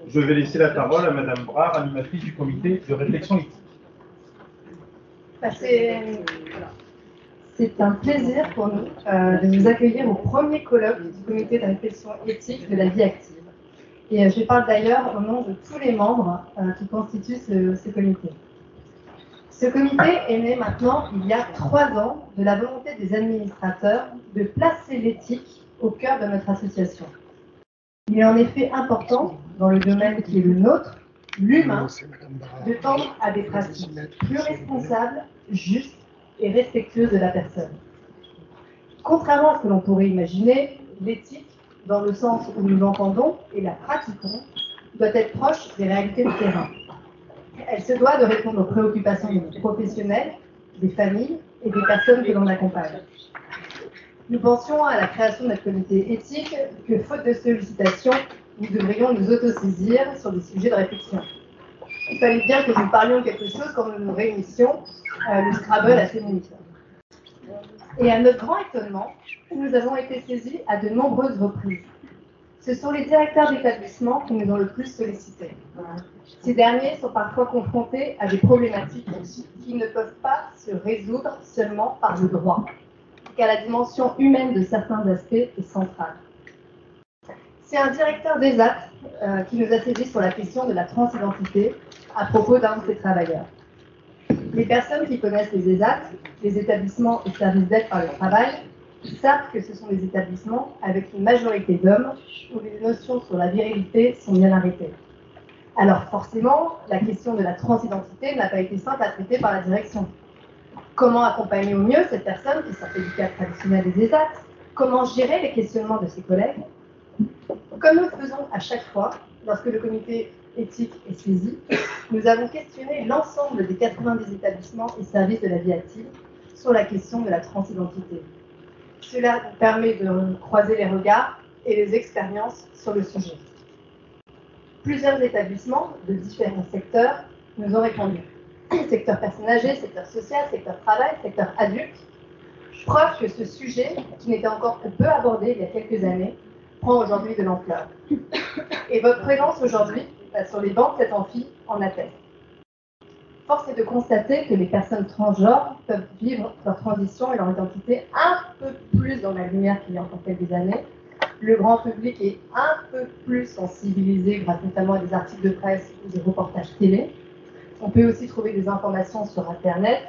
Je vais laisser la parole à Madame Brard, animatrice du comité de réflexion éthique. C'est un plaisir pour nous de vous accueillir au premier colloque du comité de réflexion éthique de la vie active. Et je parle d'ailleurs au nom de tous les membres qui constituent ce comité. Ce comité est né maintenant il y a 3 ans de la volonté des administrateurs de placer l'éthique au cœur de notre association. Il est en effet important, dans le domaine qui est le nôtre, l'humain, de tendre à des pratiques plus responsables, justes et respectueuses de la personne. Contrairement à ce que l'on pourrait imaginer, l'éthique, dans le sens où nous l'entendons et la pratiquons, doit être proche des réalités de terrain. Elle se doit de répondre aux préoccupations des professionnels, des familles et des personnes que l'on accompagne. Nous pensions à la création de notre comité éthique que, faute de sollicitations, nous devrions nous autosaisir sur des sujets de réflexion. Il fallait bien que nous parlions quelque chose quand nous nous réunissions, le Scrabble à ces minutes. Et à notre grand étonnement, nous avons été saisis à de nombreuses reprises. Ce sont les directeurs d'établissement qui nous ont le plus sollicités. Ces derniers sont parfois confrontés à des problématiques qui ne peuvent pas se résoudre seulement par le droit, car la dimension humaine de certains aspects est centrale. C'est un directeur d'ESAT qui nous a saisis sur la question de la transidentité à propos d'un de ses travailleurs. Les personnes qui connaissent les ESAT, les établissements et services d'aide par le travail, savent que ce sont des établissements avec une majorité d'hommes où les notions sur la virilité sont bien arrêtées. Alors forcément, la question de la transidentité n'a pas été simple à traiter par la direction. Comment accompagner au mieux cette personne qui sortait du cadre traditionnel des ESAT? Comment gérer les questionnements de ses collègues? Comme nous le faisons à chaque fois, lorsque le comité éthique est saisi, nous avons questionné l'ensemble des 90 établissements et services de la vie active sur la question de la transidentité. Cela nous permet de croiser les regards et les expériences sur le sujet. Plusieurs établissements de différents secteurs nous ont répondu. Secteur personnes âgées, secteur social, secteur travail, secteur adulte. Preuve que ce sujet, qui n'était encore que peu abordé il y a quelques années, prend aujourd'hui de l'ampleur. Et votre présence aujourd'hui, sur les bancs de cet amphi, en atteste. Force est de constater que les personnes transgenres peuvent vivre leur transition et leur identité un peu plus dans la lumière qu'il y a encore quelques années. Le grand public est un peu plus sensibilisé grâce notamment à des articles de presse ou des reportages télé. On peut aussi trouver des informations sur Internet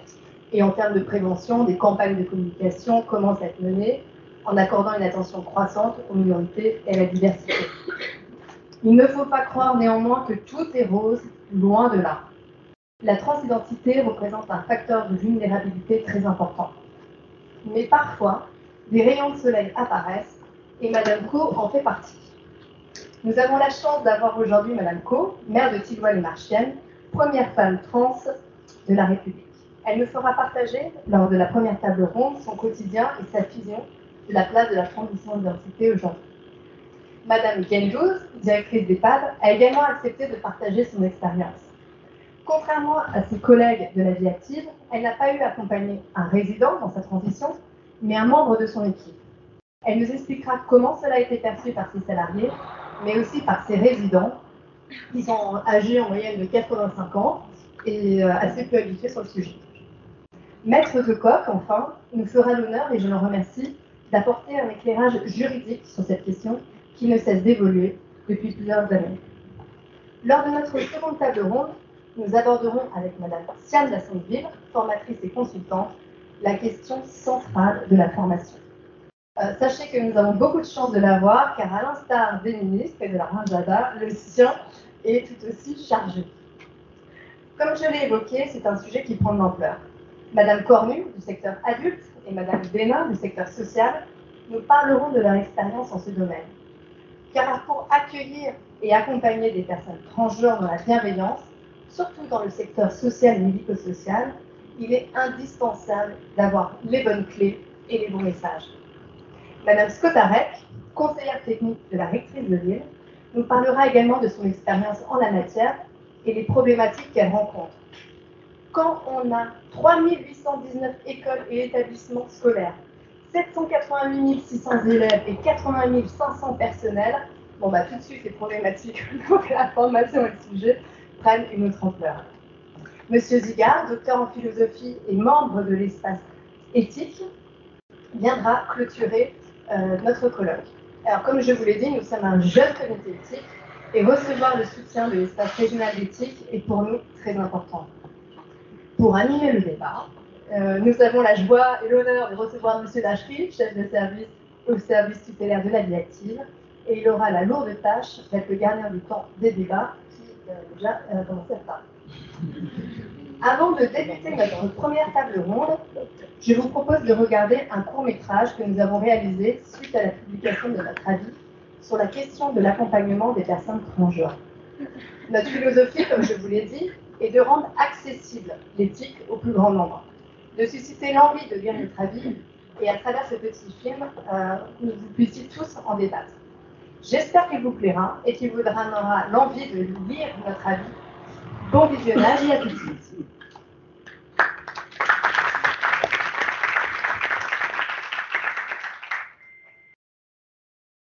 et en termes de prévention, des campagnes de communication commencent à être menées en accordant une attention croissante aux minorités et à la diversité. Il ne faut pas croire néanmoins que tout est rose, loin de là. La transidentité représente un facteur de vulnérabilité très important. Mais parfois, des rayons de soleil apparaissent et Madame Co en fait partie. Nous avons la chance d'avoir aujourd'hui Madame Co, maire de Tillouane-les-Marchiennes, première femme trans de la République. Elle nous fera partager, lors de la première table ronde, son quotidien et sa vision de la place de la transition d'identité aujourd'hui. Madame Gendouz, directrice d'EHPAD, a également accepté de partager son expérience. Contrairement à ses collègues de la vie active, elle n'a pas eu à accompagner un résident dans sa transition, mais un membre de son équipe. Elle nous expliquera comment cela a été perçu par ses salariés, mais aussi par ses résidents, qui sont âgés en moyenne de 85 ans et assez peu habitués sur le sujet. Maître de Coq, enfin, nous fera l'honneur, et je l'en remercie, d'apporter un éclairage juridique sur cette question qui ne cesse d'évoluer depuis plusieurs années. Lors de notre seconde table ronde, nous aborderons avec Madame Siane Lassonde-Vivre, formatrice et consultante, la question centrale de la formation. Sachez que nous avons beaucoup de chance de l'avoir, car à l'instar des ministres et de la Rajada, le sien est tout aussi chargé. Comme je l'ai évoqué, c'est un sujet qui prend de l'ampleur. Madame Cornu, du secteur adulte, et Madame Bénin, du secteur social, nous parleront de leur expérience en ce domaine. Car pour accueillir et accompagner des personnes transgenres dans la bienveillance, surtout dans le secteur social et médico-social, il est indispensable d'avoir les bonnes clés et les bons messages. Madame Skotarek, conseillère technique de la rectrice de Lille, nous parlera également de son expérience en la matière et les problématiques qu'elle rencontre. Quand on a 3819 écoles et établissements scolaires, 788 600 élèves et 80 500 personnels, Bon, tout de suite, c'est problématique. Donc, la formation et le sujet prennent une autre ampleur. Monsieur Zigard, docteur en philosophie et membre de l'espace éthique, viendra clôturer notre colloque. Alors, comme je vous l'ai dit, nous sommes un jeune comité éthique et recevoir le soutien de l'espace régional d'éthique est pour nous très important. Pour animer le débat, nous avons la joie et l'honneur de recevoir M. Lachery, chef de service au service tutélaire de la vie active, et il aura la lourde tâche d'être le gardien du temps des débats qui déjà commencé à parler. Avant de débuter notre première table ronde, je vous propose de regarder un court-métrage que nous avons réalisé suite à la publication de notre avis sur la question de l'accompagnement des personnes transgenres. Notre philosophie, comme je vous l'ai dit, est de rendre accessible l'éthique au plus grand nombre, de susciter l'envie de lire notre avis et à travers ce petit film, que vous puissiez tous en débattre. J'espère qu'il vous plaira et qu'il vous donnera l'envie de lire notre avis. Bon visionnage et à tout de suite.